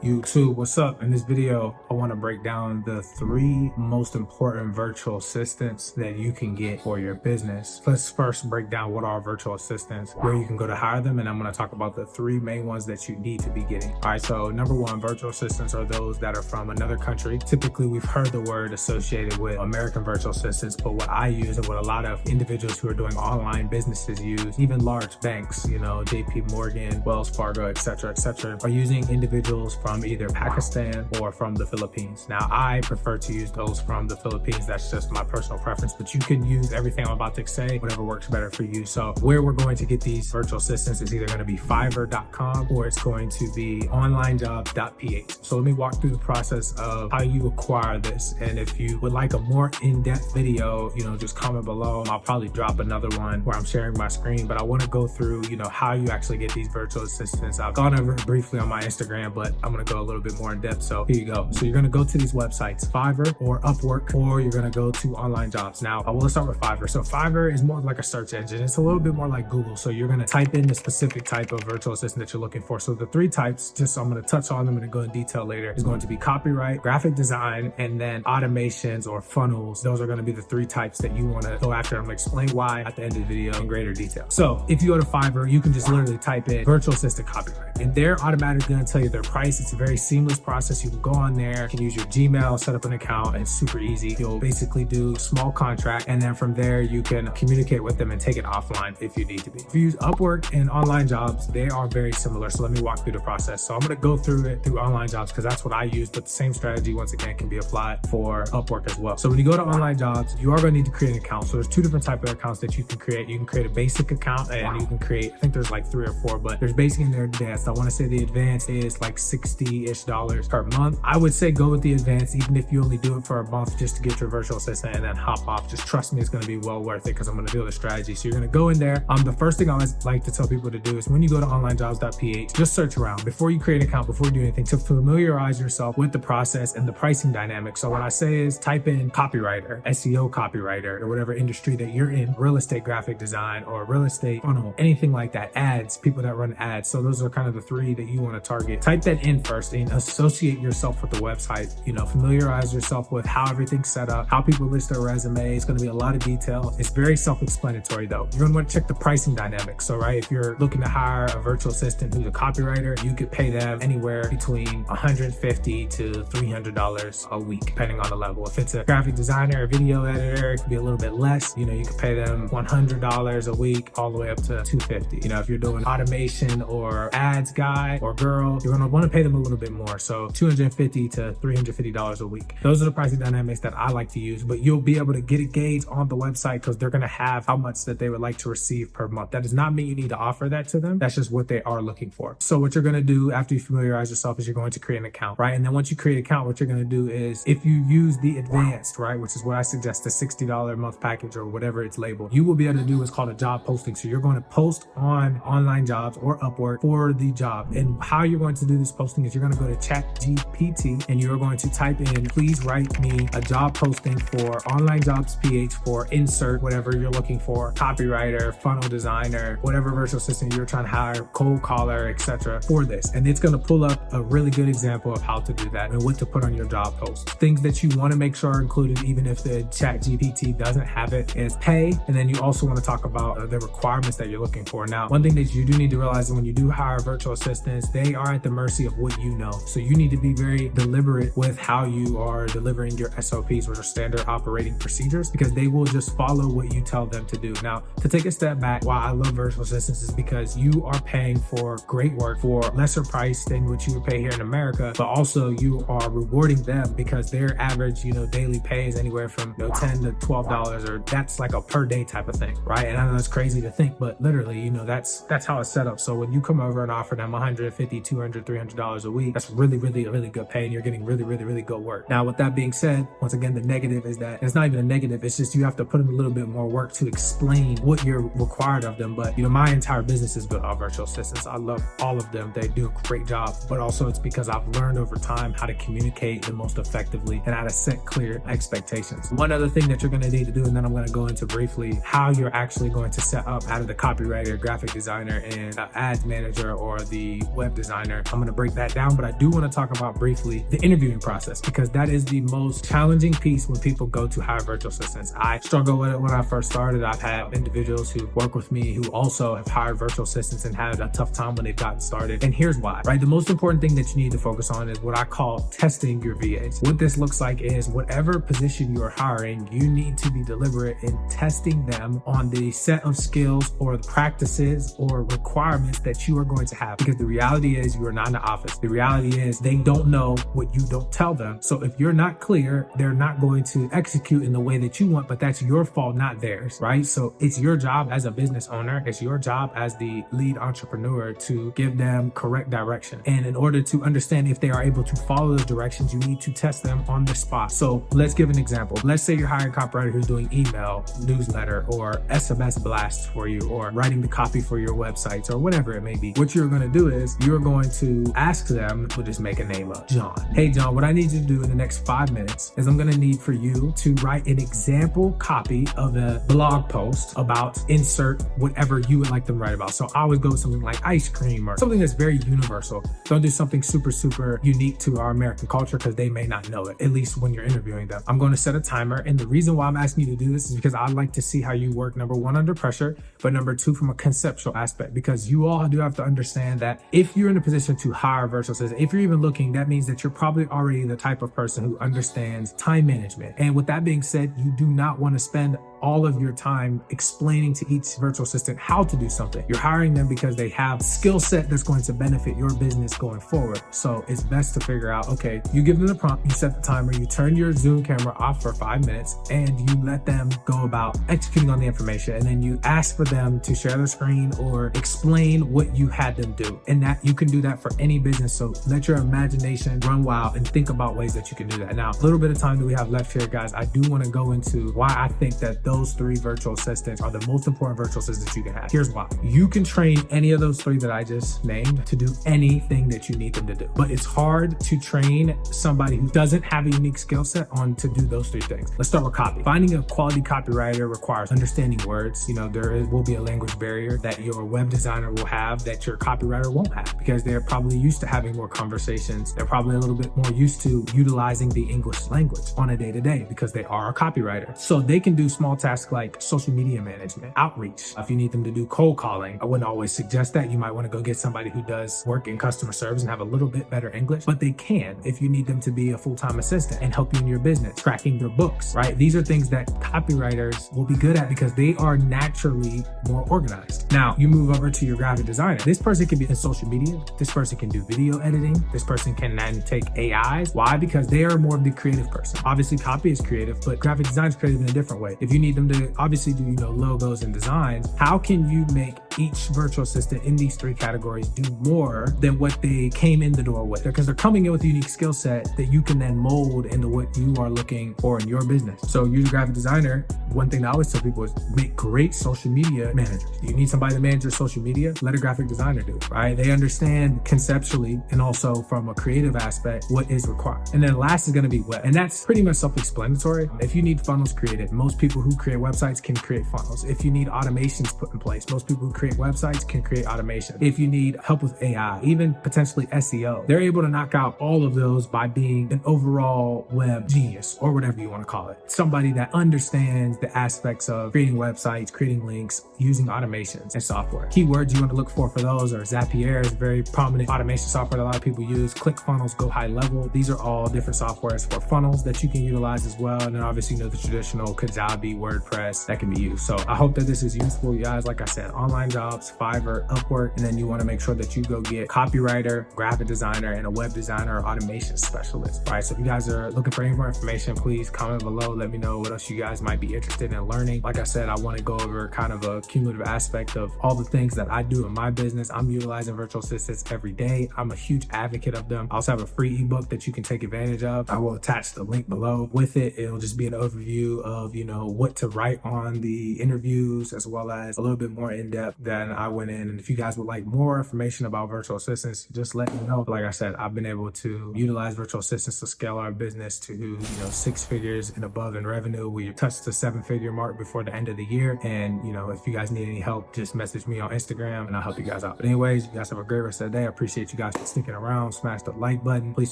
YouTube, what's up? In this video, I want to break down the 3 most important virtual assistants that you can get for your business. Let's first break down what are virtual assistants, where you can go to hire them, and I'm going to talk about the 3 main ones that you need to be getting. All right, so number 1, virtual assistants are those that are from another country. Typically, we've heard the word associated with American virtual assistants, but what I use and what a lot of individuals who are doing online businesses use, even large banks, JP Morgan, Wells Fargo, etc., are using individuals from either Pakistan or from the Philippines. Now, I prefer to use those from the Philippines. That's just my personal preference, but you can use everything I'm about to say, whatever works better for you. So where we're going to get these virtual assistants is either going to be Fiverr.com or it's going to be onlinejobs.ph. So let me walk through the process of how you acquire this. And if you would like a more in-depth video, just comment below. I'll probably drop another one where I'm sharing my screen, but I want to go through, how you actually get these virtual assistants. I've gone over it briefly on my Instagram, but I'm going to go a little bit more in depth. So here you go. So you're going to go to these websites, Fiverr or Upwork, or you're going to go to Online Jobs. Now, I will start with Fiverr. So Fiverr is more like a search engine. It's a little bit more like Google. So you're going to type in the specific type of virtual assistant that you're looking for. So the 3 types, I'm going to touch on them and go in detail later, is going to be copyright, graphic design, and then automations or funnels. Those are going to be the 3 types that you want to go after. I'm going to explain why at the end of the video in greater detail. So if you go to Fiverr, you can just literally type in virtual assistant copyright, and they're automatically going to tell you their price. It's a very seamless process. You can go on there, you can use your Gmail, set up an account, and it's super easy. You'll basically do a small contract, and then from there you can communicate with them and take it offline if you need to be. If you use Upwork and Online Jobs, they are very similar. So let me walk through the process. So I'm going to go through it through Online Jobs because that's what I use, but the same strategy once again can be applied for Upwork as well. So when you go to Online Jobs, you are going to need to create an account. So there's 2 different types of accounts that you can create. You can create a basic account, and you can create, I think there's like 3 or 4, but there's basic and there's advanced. I want to say the advanced is like $60-ish per month. I would say go with the advanced, even if you only do it for a month just to get your virtual assistant and then hop off. Just trust me, it's going to be well worth it because I'm going to build a strategy. So you're going to go in there. The first thing I always like to tell people to do is when you go to onlinejobs.ph, just search around before you create an account, before you do anything, to familiarize yourself with the process and the pricing dynamic. So what I say is type in copywriter, SEO copywriter, or whatever industry that you're in, real estate graphic design or real estate funnel, anything like that, ads, people that run ads. So those are kind of the 3 that you want to target. Type that in first and associate yourself with the website, familiarize yourself with how everything's set up, how people list their resume. It's going to be a lot of detail. It's very self-explanatory though. You're going to want to check the pricing dynamics. So if you're looking to hire a virtual assistant who's a copywriter, you could pay them anywhere between $150 to $300 a week, depending on the level. If it's a graphic designer or video editor, it could be a little bit less. You could pay them $100 a week all the way up to $250. If you're doing automation or ads guy or girl, you're going to want to pay them a little bit more. So $250 to $350 a week. Those are the pricing dynamics that I like to use, but you'll be able to get a gauge on the website because they're going to have how much that they would like to receive per month. That does not mean you need to offer that to them. That's just what they are looking for. So what you're going to do after you familiarize yourself is you're going to create an account, right? And then once you create an account, what you're going to do is if you use the advanced, right, which is what I suggest, the $60 a month package or whatever it's labeled, you will be able to do what's called a job posting. So you're going to post on Online Jobs or Upwork for the job. And how you're going to do this posting is you're going to go to ChatGPT and you're going to type in, please write me a job posting for Online Jobs PH for insert whatever you're looking for, copywriter, funnel designer, whatever virtual assistant you're trying to hire, cold caller, etc. for this. And it's going to pull up a really good example of how to do that and what to put on your job post. Things that you want to make sure are included, even if the ChatGPT doesn't have it, is pay. And then you also want to talk about the requirements that you're looking for. Now, one thing that you do need to realize is when you do hire virtual assistants, they are at the mercy of what you know. So you need to be very deliberate with how you are delivering your SOPs, which are standard operating procedures, because they will just follow what you tell them to do. Now, to take a step back, why I love virtual assistants is because you are paying for great work for lesser price than what you would pay here in America, but also you are rewarding them because their average, daily pay is anywhere from $10 to $12, or that's like a per day type of thing, right? And I know it's crazy to think, but literally, that's how it's set up. So when you come over and offer them $150, $200, $300 a week, that's really, really, really good pay, and you're getting really, really, really good work. Now, with that being said, once again, the negative is that it's not even a negative. It's just you have to put in a little bit more work to explain what you're required of them. But my entire business is built on virtual assistants. I love all of them. They do a great job, but also it's because I've learned over time how to communicate the most effectively and how to set clear expectations. One other thing that you're going to need to do, and then I'm going to go into briefly how you're actually going to set up out of the copywriter, graphic designer, and ads manager or the web designer. I'm going to break that down, but I do want to talk about briefly the interviewing process, because that is the most challenging piece when people go to hire virtual assistants. I struggled with it when I first started. I've had individuals who work with me who also have hired virtual assistants and had a tough time when they've gotten started. And here's why, right? The most important thing that you need to focus on is what I call testing your VAs. What this looks like is whatever position you're hiring, you need to be deliberate in testing them on the set of skills or the practices or requirements that you are going to have. Because the reality is you are not in the office. The reality is they don't know what you don't tell them. So if you're not clear, they're not going to execute in the way that you want, but that's your fault, not theirs, right? So it's your job as a business owner, it's your job as the lead entrepreneur to give them correct direction. And in order to understand if they are able to follow those directions, you need to test them on the spot. So let's give an example. Let's say you're hiring a copywriter who's doing email, newsletter, or SMS blasts for you, or writing the copy for your websites, or whatever it may be. What you're going to do is you're going to ask them, we'll just make a name up, John. Hey, John, what I need you to do in the next 5 minutes is I'm going to need for you to write an example copy of a blog post about insert whatever you would like them to write about. So I always go with something like ice cream or something that's very universal. Don't do something super, super unique to our American culture because they may not know it, at least when you're interviewing them. I'm going to set a timer. And the reason why I'm asking you to do this is because I'd like to see how you work, number one, under pressure, but number two, from a conceptual aspect, because you all do have to understand that if you're in a position to hire virtual assistants, if you're even looking, that means that you're probably already the type of person who understands time management. And with that being said, you do not want to spend all of your time explaining to each virtual assistant how to do something. You're hiring them because they have skill set that's going to benefit your business going forward. So it's best to figure out, okay, you give them the prompt, you set the timer, you turn your Zoom camera off for 5 minutes, and you let them go about executing on the information. And then you ask for them to share their screen or explain what you had them do. And that you can do that for any business. So let your imagination run wild and think about ways that you can do that. Now, a little bit of time that we have left here, guys, I do want to go into why I think that those 3 virtual assistants are the most important virtual assistants you can have. Here's why. You can train any of those 3 that I just named to do anything that you need them to do. But it's hard to train somebody who doesn't have a unique skill set on to do those 3 things. Let's start with copy. Finding a quality copywriter requires understanding words. There will be a language barrier that your web designer will have that your copywriter won't have, because they're probably used to having more conversations. They're probably a little bit more used to utilizing the English language on a day-to-day because they are a copywriter. So they can do small tasks like social media management, outreach. If you need them to do cold calling, I wouldn't always suggest that. You might want to go get somebody who does work in customer service and have a little bit better English, but they can if you need them to be a full-time assistant and help you in your business, tracking their books, right? These are things that copywriters will be good at because they are naturally more organized. Now, you move over to your graphic designer. This person can be in social media. This person can do video editing. This person can then take AIs. Why? Because they are more of the creative person. Obviously, copy is creative, but graphic design is creative in a different way. If you need them to obviously do, logos and designs, how can you make each virtual assistant in these 3 categories do more than what they came in the door with? Because they're coming in with a unique skill set that you can then mold into what you are looking for in your business. So use a graphic designer. One thing that I always tell people is make great social media managers. You need somebody to manage your social media, let a graphic designer do it, right? They understand conceptually and also from a creative aspect what is required. And then last is going to be web. And that's pretty much self-explanatory. If you need funnels created, most people who create websites can create funnels. If you need automations put in place, most people who create websites can create automation. If you need help with AI, even potentially SEO, they're able to knock out all of those by being an overall web genius, or whatever you want to call it. Somebody that understands the aspects of creating websites, creating links, using automations and software. Keywords you want to look for those are Zapier is very prominent automation software that a lot of people use. ClickFunnels, Go High Level. These are all different softwares for funnels that you can utilize as well. And then obviously, the traditional Kajabi, WordPress that can be used. So I hope that this is useful, you guys. Like I said, online jobs, Fiverr, Upwork, and then you want to make sure that you go get copywriter, graphic designer, and a web designer or automation specialist. All right, so if you guys are looking for any more information, please comment below. Let me know what else you guys might be interested in learning. Like I said, I want to go over kind of a cumulative aspect of all the things that I do in my business. I'm utilizing virtual assistants every day. I'm a huge advocate of them. I also have a free ebook that you can take advantage of. I will attach the link below. With it, it'll just be an overview of, what to write on the interviews, as well as a little bit more in depth than I went in. And if you guys would like more information about virtual assistants, just let me know. Like I said, I've been able to utilize virtual assistants to scale our business to, 6 figures and above in revenue. We touched the 7-figure mark before the end of the year. And, if you guys need any help, just message me on Instagram and I'll help you guys out. But anyways, you guys have a great rest of the day. I appreciate you guys for sticking around. Smash the like button. Please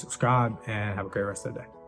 subscribe and have a great rest of the day.